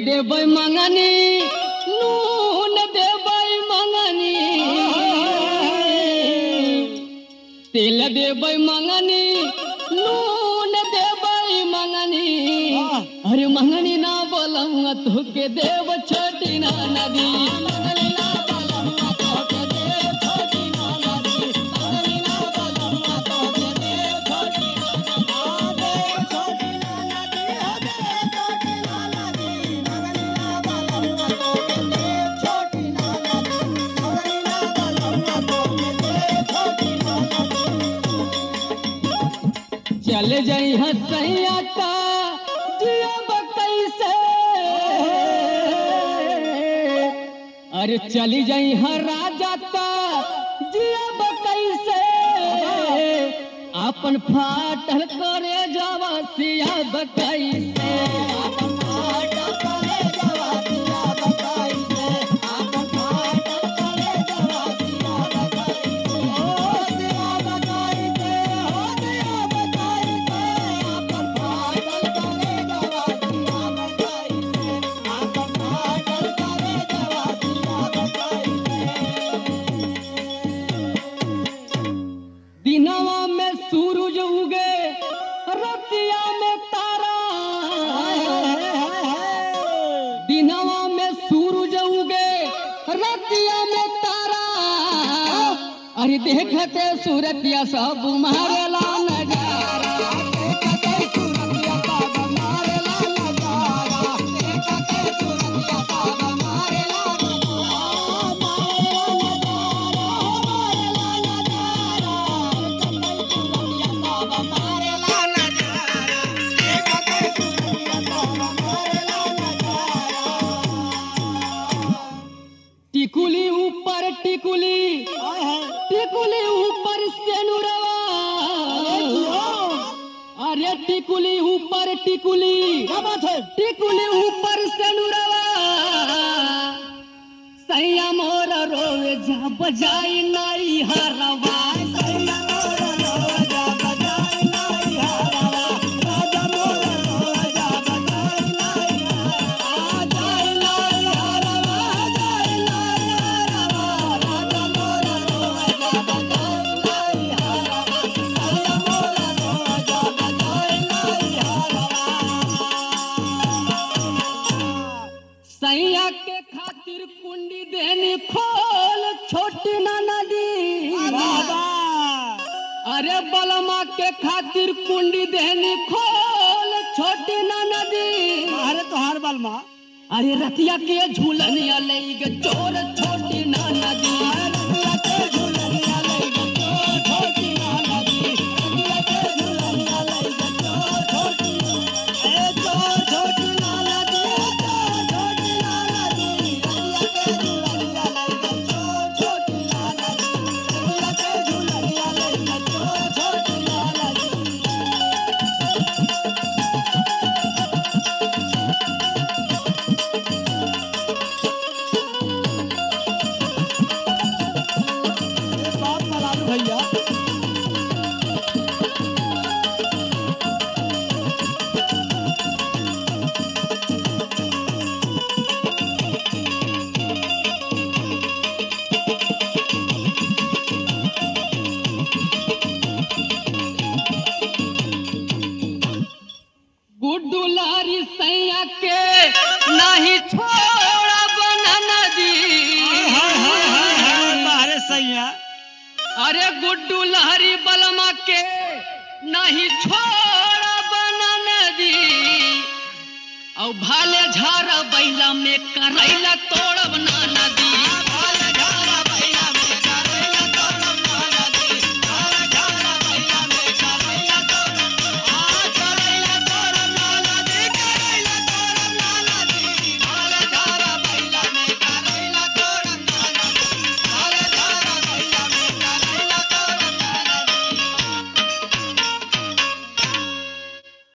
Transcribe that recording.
देबै मंगनी नून देबै मंगनी तेल देबै मंगनी नून देबै मंगनी अरे मंगनी ना बोलूंगा तोके देव छोटी ना नदी चले जाई हसैया का जियब कैसे अरे चली जाई हर राजा का जियब कैसे अपन फाटल करे जावा सियब कैसे दिनवा में सूरज उगे रतिया में तारा दिनवा में सूरज उगे रतिया में तारा अरे देखते सूरतिया सब मारेला नजारा टिकुली ऊपर टिकुली टिकुली ऊपर सेनुरवा अरे टिकुली ऊपर टिकुली टिकुली ऊपर सेनुरवा सैया मोर रोवे जा बजाई नाई हरवा सैया के खातिर कुंडी देनी खोल छोटी ना नदी अरे बलमा के खातिर कुंडी देनी खोल छोटी ना नदी अरे तोहार बलमा अरे रतिया के झूलनिया ले गे चोर छोटी ना नदी भैया गुड्डू लारी सैया के नहीं छोड़ा बना नदी अरे सैया अरे गुड्डू लहरी बलमा के नहीं छोड़ा बना नदी और भाले झारा बैला में करैला तोड़